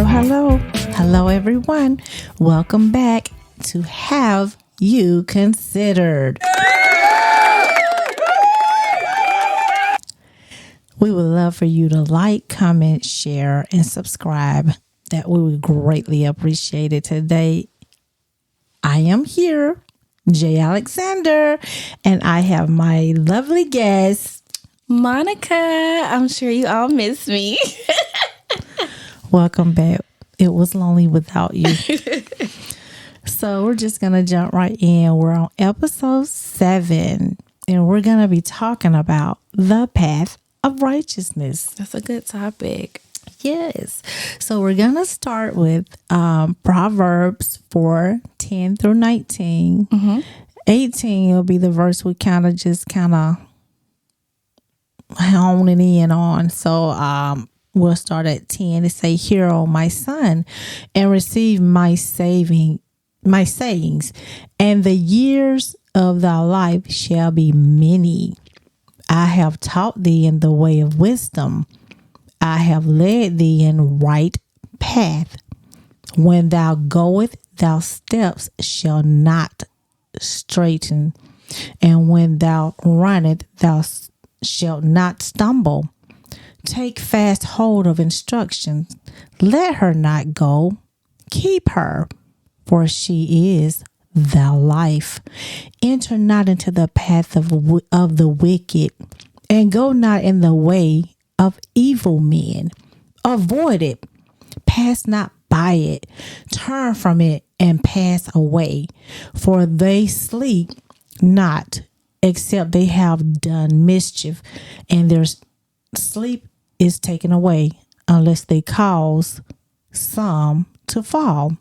Hello. Hello, everyone. Welcome back to Have You Considered? We would love for you to like, comment, share, and subscribe. That we would greatly appreciate it. Today, I am here, Jay Alexander, and I have my lovely guest, Monica. I'm sure you all miss me. Welcome back. It was lonely without you. So we're just going to jump right in. We're on episode 7, and we're going to be talking about the path of righteousness. That's a good topic. Yes. So we're going to start with Proverbs 4:10 through 19. 18 will be the verse we kind of honing in on. So we'll start at 10 to say, "Hear, O my son, and receive my sayings, and the years of thy life shall be many. I have taught thee in the way of wisdom. I have led thee in right path. When thou goest, thy steps shall not straiten, and when thou runnest, thou shalt not stumble. Take fast hold of instructions. Let her not go. Keep her, for she is thy life. Enter not into the path of the wicked, and go not in the way of evil men. Avoid it. Pass not by it. Turn from it and pass away. For they sleep not, except they have done mischief, and their sleep is taken away, unless they cause some to fall.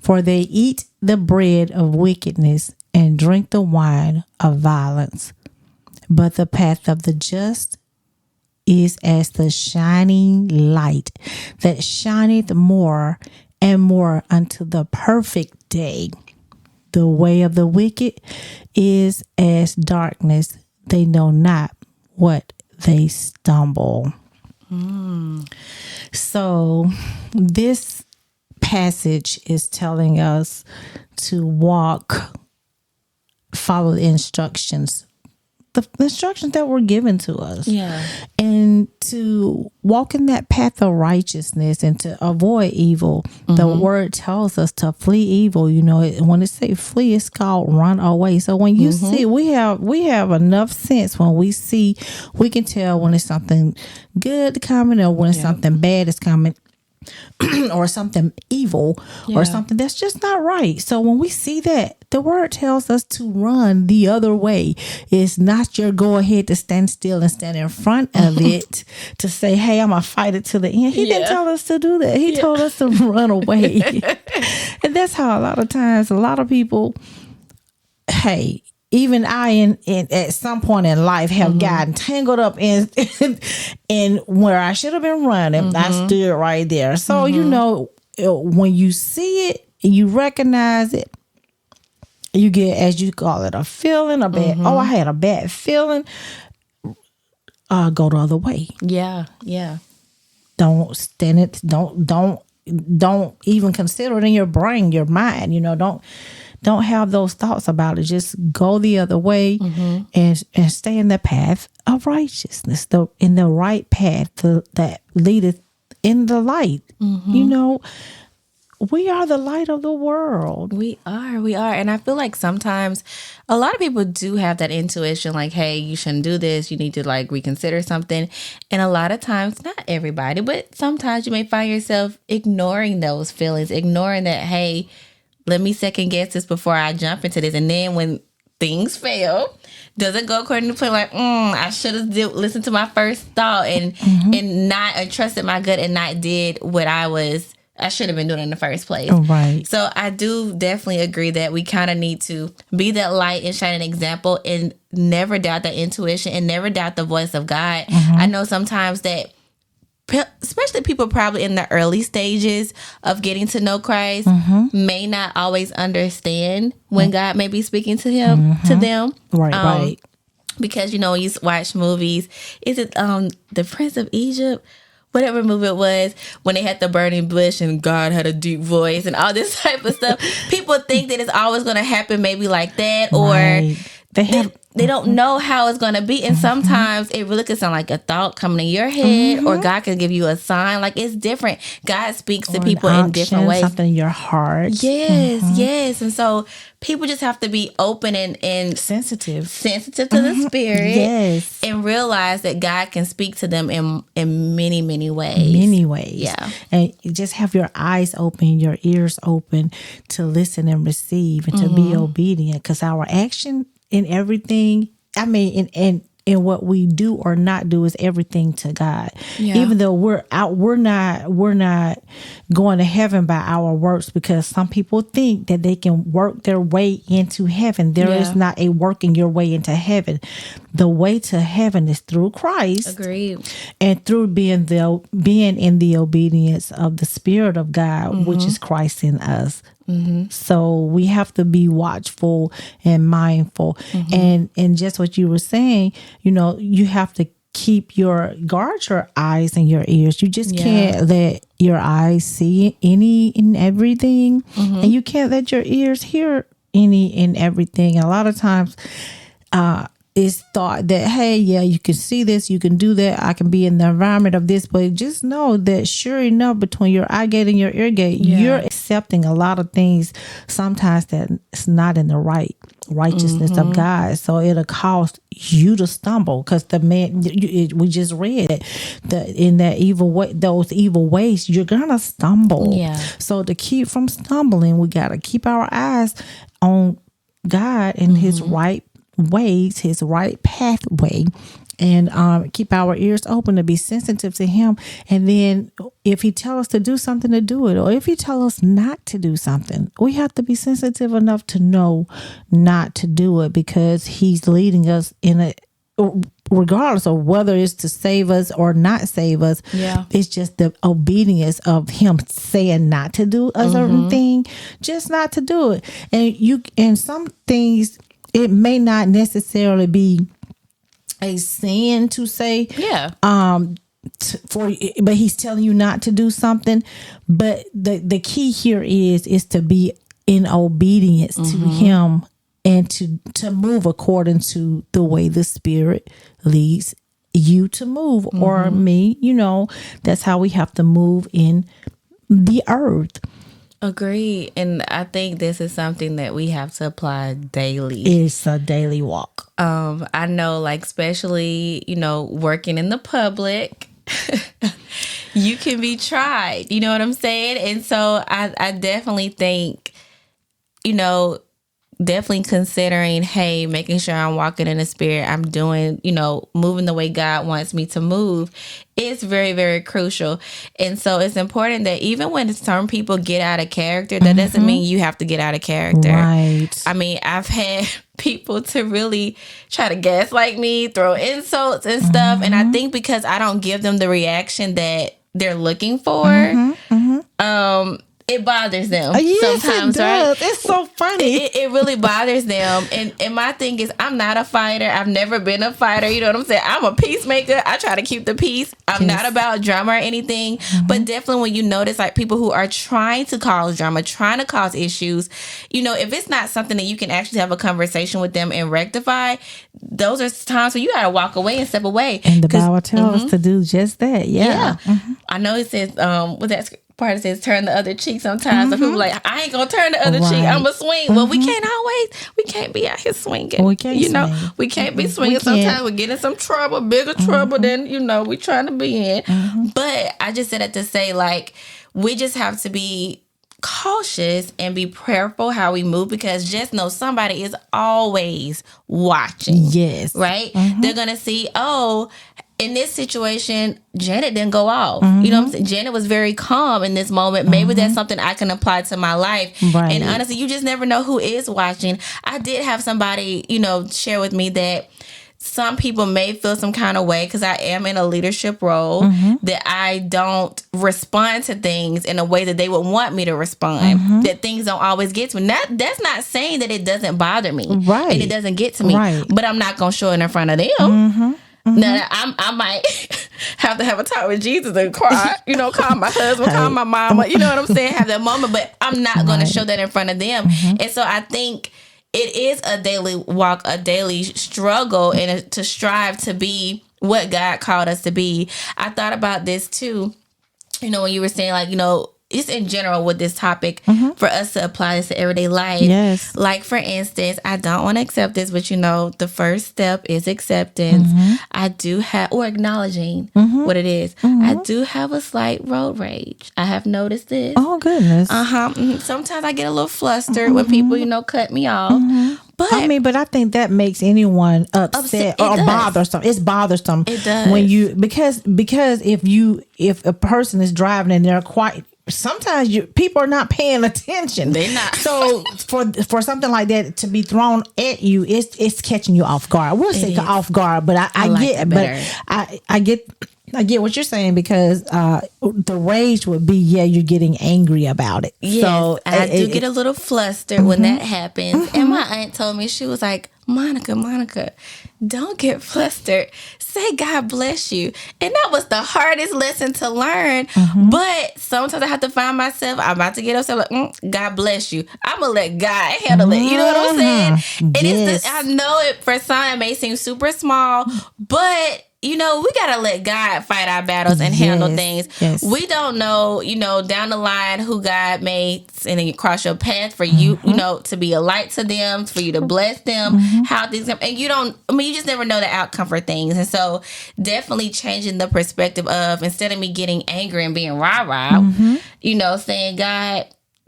For they eat the bread of wickedness and drink the wine of violence. But the path of the just is as the shining light that shineth more and more unto the perfect day. The way of the wicked is as darkness. They know not what they stumble." So this passage is telling us to follow the instructions that were given to us. Yeah. And to walk in that path of righteousness and to avoid evil. The word tells us to flee evil. You know, when it say flee, it's called run away. So when you see, we have enough sense when we see, we can tell when it's something good coming or when it's something bad is coming. Or something evil or something that's just not right. So when we see that, the word tells us to run the other way. It's not your go ahead to stand still and stand in front of it to say, "Hey, I'm gonna fight it to the end." He didn't tell us to do that. He told us to run away. And that's how a lot of times a lot of people, hey, even I in at some point in life have gotten tangled up in where I should have been running. I stood right there. So you know, when you see it, you recognize it. You get, as you call it, a feeling, a bad. Oh, I had a bad feeling. Go the other way. Yeah. Don't stand it. Don't even consider it in your brain, your mind. You know, don't have those thoughts about it. Just go the other way and stay in the path of righteousness, in the right path that leadeth in the light. You know, we are the light of the world. We are. And I feel like sometimes a lot of people do have that intuition, like, hey, you shouldn't do this. You need to reconsider something. And a lot of times, not everybody, but sometimes you may find yourself ignoring those feelings, ignoring that, hey, let me second guess this before I jump into this. And then when things fail, doesn't go according to plan, I should have listened to my first thought and not trusted my gut and not did what I should have been doing in the first place. Right. So I do definitely agree that we kind of need to be that light and shine an example and never doubt that intuition and never doubt the voice of God. I know sometimes that especially people probably in the early stages of getting to know Christ may not always understand when God may be speaking to them. Right. Because, when you watch movies, is it The Prince of Egypt? whatever movie it was, when they had the burning bush and God had a deep voice and all this type of stuff. People think that it's always going to happen maybe like that, or Right. they don't know how it's going to be. And sometimes it really could sound like a thought coming in your head, or God can give you a sign. Like, it's different. God speaks to Or an people in different unction, ways. something in your heart. Yes, yes. And so people just have to be open and Sensitive. sensitive to the spirit. Yes. And realize that God can speak to them in many, many ways. Many ways. Yeah. And you just have your eyes open, your ears open to listen and receive and to be obedient, because our action in everything, I mean, in what we do or not do is everything to God. Yeah. Even though we're not going to heaven by our works, because some people think that they can work their way into heaven. There Yeah. is not a working your way into heaven. The way to heaven is through Christ. Agreed. And through being in the obedience of the Spirit of God, which is Christ in us. So we have to be watchful and mindful. And just what you were saying, you have to guard your eyes and your ears. You just can't let your eyes see any and everything, and you can't let your ears hear any and everything. A lot of times, it's thought that, hey, yeah, you can see this, you can do that, I can be in the environment of this, but just know that sure enough, between your eye gate and your ear gate, you're accepting a lot of things sometimes that's not in the righteousness of God. So it'll cause you to stumble, because we just read that in that evil way, those evil ways, you're gonna stumble. Yeah. So to keep from stumbling, we gotta keep our eyes on God and His right ways, His right pathway, and keep our ears open to be sensitive to Him. And then if He tell us to do something, to do it, or if He tell us not to do something, we have to be sensitive enough to know not to do it, because He's leading us regardless of whether it's to save us or not save us. Yeah. It's just the obedience of Him saying not to do a certain thing, just not to do it. And some things, it may not necessarily be a sin to say, but He's telling you not to do something. But the key here is to be in obedience to Him, and to move according to the way the Spirit leads you to move, or me. That's how we have to move in the earth. Agree. And I think this is something that we have to apply daily. It's a daily walk. I know, like, especially, working in the public, you can be tried. You know what I'm saying? And so I definitely think, definitely considering, hey, making sure I'm walking in the Spirit, I'm doing, moving the way God wants me to move, is very, very crucial. And so it's important that even when some people get out of character, that doesn't mean you have to get out of character. Right. I mean, I've had people to really try to gaslight me, throw insults and stuff. And I think because I don't give them the reaction that they're looking for, it bothers them sometimes, it does. right? It's so funny. It really bothers them. And my thing is, I'm not a fighter. I've never been a fighter. You know what I'm saying? I'm a peacemaker. I try to keep the peace. I'm not about drama or anything. But definitely when you notice, like, people who are trying to cause drama, trying to cause issues, if it's not something that you can actually have a conversation with them and rectify, those are times where you got to walk away and step away. And the Bible tells us to do just that. Yeah. I know it says, with that part, it says turn the other cheek sometimes. So people like, I ain't gonna turn the other cheek, I'm gonna swing. Well, we can't be out here swinging. We can't swing. We can't be swinging. Sometimes we get in some trouble, bigger trouble than we trying to be in. But I just said it to say, like, we just have to be cautious and be prayerful how we move, because just know somebody is always watching. Yes. Right? They're gonna see, oh, in this situation, Janet didn't go off. You know what I'm saying? Janet was very calm in this moment. Maybe that's something I can apply to my life. Right. And honestly, you just never know who is watching. I did have somebody, share with me that some people may feel some kind of way because I am in a leadership role, that I don't respond to things in a way that they would want me to respond, that things don't always get to me. That's not saying that it doesn't bother me. Right. And it doesn't get to me. Right. But I'm not going to show it in front of them. Now, I might have to have a talk with Jesus and cry, call my husband, call my mama, you know what I'm saying? Have that moment, but I'm not going to show that in front of them. And so I think it is a daily walk, a daily struggle, and to strive to be what God called us to be. I thought about this too, when you were saying like, just in general with this topic, for us to apply this to everyday life. Yes. Like, for instance, I don't want to accept this, but the first step is acceptance. I do have, or acknowledging what it is. I do have a slight road rage. I have noticed this. Oh, goodness. Sometimes I get a little flustered when people, cut me off. But but I think that makes anyone upset or bothersome. It's bothersome. It does. When because if a person is driving and they're quiet, sometimes people are not paying attention. They're not. So for something like that to be thrown at you, it's catching you off guard. We'll say off guard, but I like get, but I get what you're saying, because the rage would be, you're getting angry about it. Yes, so I do get a little flustered when that happens. And my aunt told me, she was like, Monica, don't get flustered. Say God bless you. And that was the hardest lesson to learn. But sometimes I have to find myself, I'm about to get upset, like, God bless you. I'm going to let God handle it. You know what I'm saying? And it's I know it for some, it may seem super small, but we got to let God fight our battles and handle things. Yes. We don't know, down the line who God made and then you cross your path for you, to be a light to them, for you to bless them, how things come. And you just never know the outcome for things. And so definitely changing the perspective of, instead of me getting angry and being rah-rah, saying, God,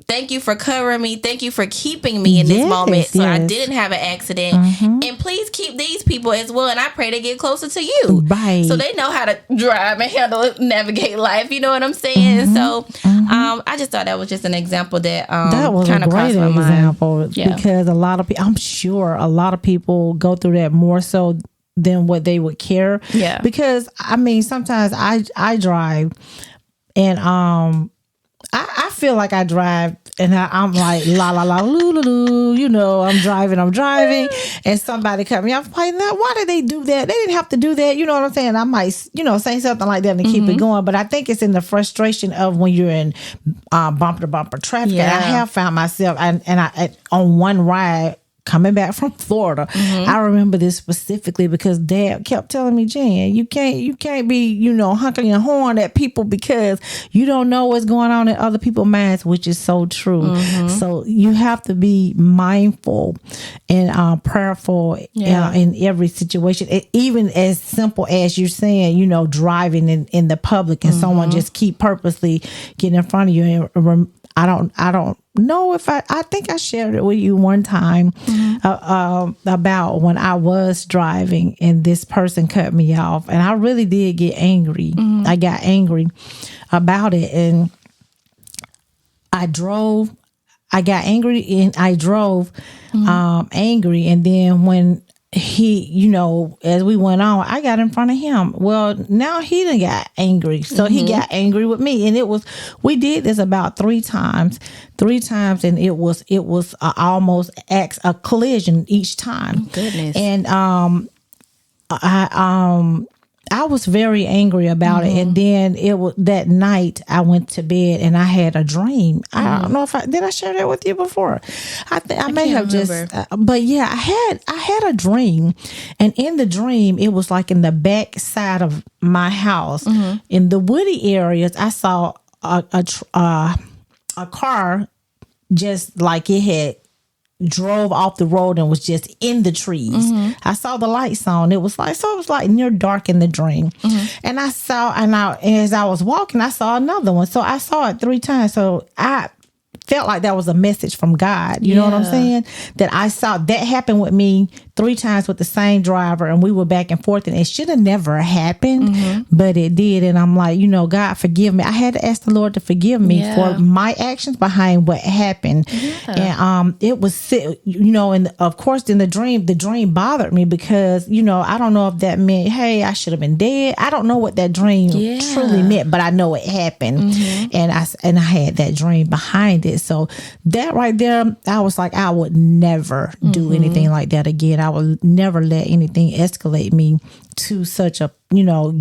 thank you for covering me. Thank you for keeping me in this moment, so I didn't have an accident. And please keep these people as well. And I pray they get closer to you, right? So they know how to drive and handle it, navigate life. You know what I'm saying? So I just thought that was just an example that was kind a of great crossed my example, mind. Yeah. Because I'm sure a lot of people go through that more so than what they would care. Yeah. Because sometimes I drive and I feel like I drive and I'm like la la la loo loo loo, I'm driving and somebody cut me off. Like, now, why did they do that? They didn't have to do that. You know what I'm saying? I might say something like that and keep it going, but I think it's in the frustration of when you're in bumper to bumper traffic. And I have found myself and I on one ride coming back from Florida, I remember this specifically because Dad kept telling me, Jan, you can't be, honking your horn at people because you don't know what's going on in other people's minds, which is so true. So you have to be mindful and prayerful in every situation. Even as simple as you're saying, driving in the public and someone just keep purposely getting in front of you. And I don't know if I think I shared it with you one time about when I was driving and this person cut me off, and I really did get angry. I got angry about it, and I got angry and I drove angry, and then when he, as we went on, I got in front of him. Well, now he done got angry. So he got angry with me. And we did this about three times. And it was almost a collision each time. Goodness. And, I was very angry about it. And then it was that night I went to bed and I had a dream. I don't know if did I share that with you before? I may have just, but yeah, I had a dream, and in the dream, it was like in the back side of my house in the woody areas. I saw a car just like it had drove off the road and was just in the trees. I saw the lights on. It was like near dark in the dream. And as I was walking, I saw another one. So I saw it 3 times. So I felt like that was a message from God. You know what I'm saying? That I saw that happen with me 3 times with the same driver, and we were back and forth, and it should have never happened, but it did. And I'm like, God, forgive me. I had to ask the Lord to forgive me for my actions behind what happened. And it was, and of course in the dream bothered me because, I don't know if that meant, hey, I should have been dead. I don't know what that dream truly meant, but I know it happened. And I had that dream behind it. So that right there, I was like, I would never do anything like that again. I would never let anything escalate me to such a,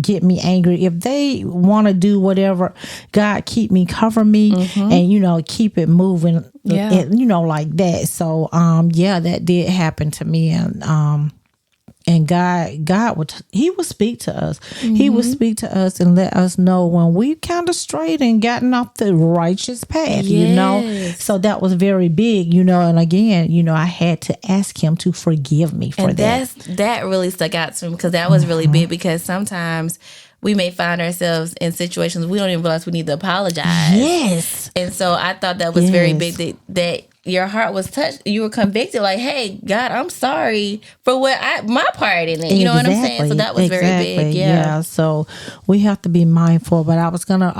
get me angry. If they want to do whatever, God, keep me, cover me, and, keep it moving, like that. So, that did happen to me. And God would speak to us. He would speak to us and let us know when we kind of strayed and gotten off the righteous path, So that was very big, and again, I had to ask him to forgive me for that. That really stuck out to me because that was really big, because sometimes we may find ourselves in situations we don't even realize we need to apologize. Yes. And so I thought that was very big that your heart was touched. You were convicted, like, hey, God, I'm sorry for my part in it. You know what I'm saying? So that was very big. Yeah. So we have to be mindful. But I was gonna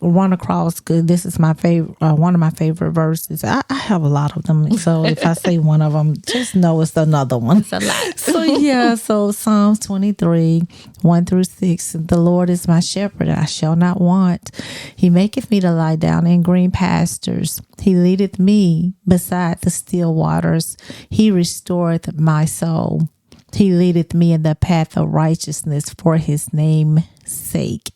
run across. This is my favorite. One of my favorite verses. I have a lot of them. So if I say one of them, just know it's another one. It's a lot. So Psalms 23, 1-6. The Lord is my shepherd, and I shall not want. He maketh me to lie down in green pastures. He leadeth me beside the still waters. He restoreth my soul. He leadeth me in the path of righteousness for his name's sake.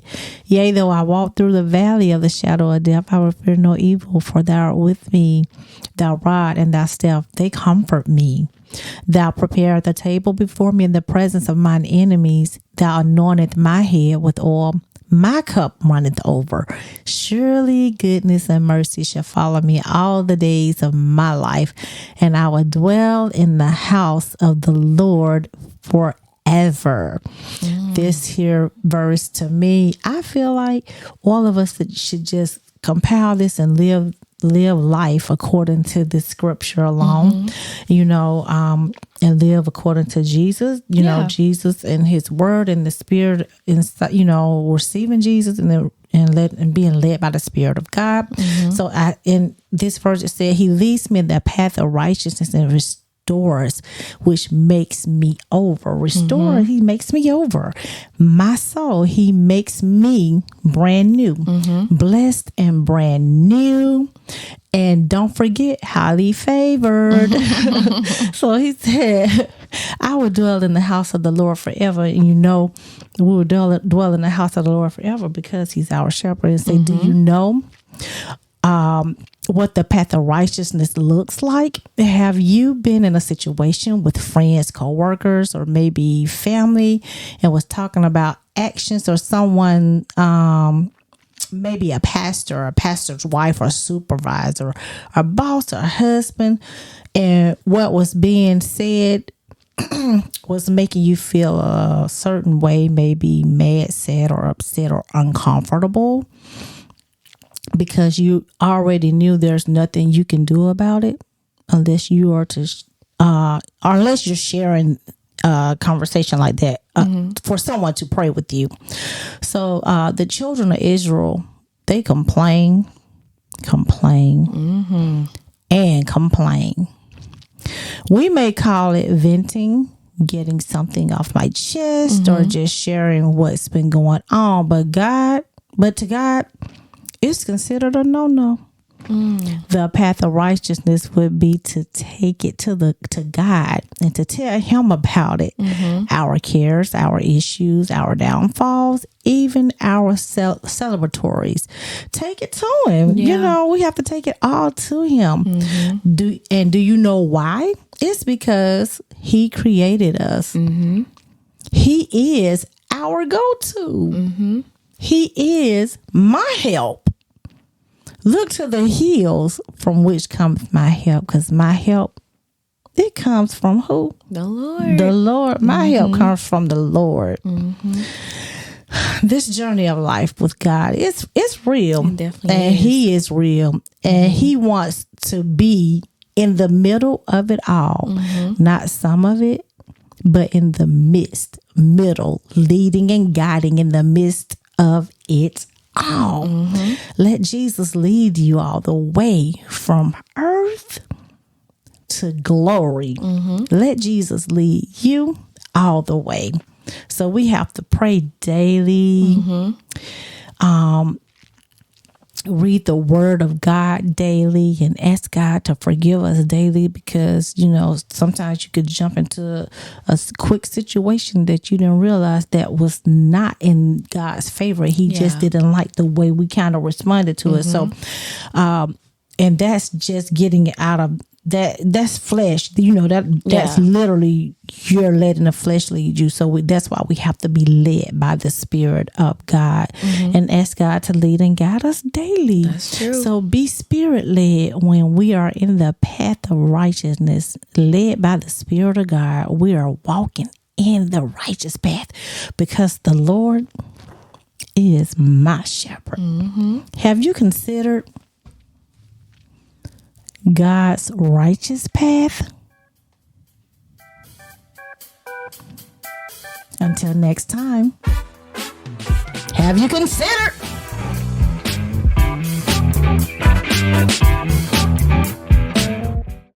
Yea, though I walk through the valley of the shadow of death, I will fear no evil, for thou art with me. Thy rod and thy staff, they comfort me. Thou preparest the table before me in the presence of mine enemies. Thou anointest my head with oil. My cup runneth over. Surely goodness and mercy shall follow me all the days of my life, and I will dwell in the house of the Lord forever. This here verse, to me, I feel like all of us should just compile this and live life according to the scripture alone, and live according to Jesus, Jesus and his word and the spirit, receiving Jesus and being led by the Spirit of God. So in this verse, it said, he leads me in the path of righteousness and restores, which makes me over. Restore, he makes me over. My soul, he makes me brand new, blessed and brand new. And don't forget, highly favored. So he said, I will dwell in the house of the Lord forever. And we will dwell in the house of the Lord forever because he's our shepherd. And say, do you know what the path of righteousness looks like? Have you been in a situation with friends, co-workers, or maybe family, and was talking about actions, or someone, maybe a pastor, a pastor's wife, or a supervisor, or boss, or husband, and what was being said was making you feel a certain way, maybe mad, sad, or upset, or uncomfortable, because you already knew there's nothing you can do about it unless you are to, unless you're sharing a conversation like that for someone to pray with you. So the children of Israel, they complain, and complain. We may call it venting, getting something off my chest, or just sharing what's been going on. But to God, it's considered a no-no. The path of righteousness would be to take it to God and to tell him about it. Our cares, our issues, our downfalls, even our celebratories. Take it to him. We have to take it all to him. Do you know why? It's because he created us. He is our go-to. He is my help. Look to the hills from which comes my help, because my help, it comes from who? The Lord. The Lord. My help comes from the Lord. This journey of life with God, it's real. It definitely and is. he is real. And he wants to be in the middle of it all. Not some of it, but in the middle, leading and guiding in the midst of it all. Let Jesus lead you all the way from earth to glory. Let Jesus lead you all the way. So we have to pray daily. read the word of God daily and ask God to forgive us daily, because sometimes you could jump into a quick situation that you didn't realize that was not in God's favor. He just didn't like the way we kind of responded to it. So and that's just getting out of that's flesh, that's literally you're letting the flesh lead you. So that's why we have to be led by the Spirit of God and ask God to lead and guide us daily. That's true. So be Spirit led when we are in the path of righteousness, led by the Spirit of God. We are walking in the righteous path because the Lord is my shepherd. Have you considered God's righteous path? Until next time, have you considered?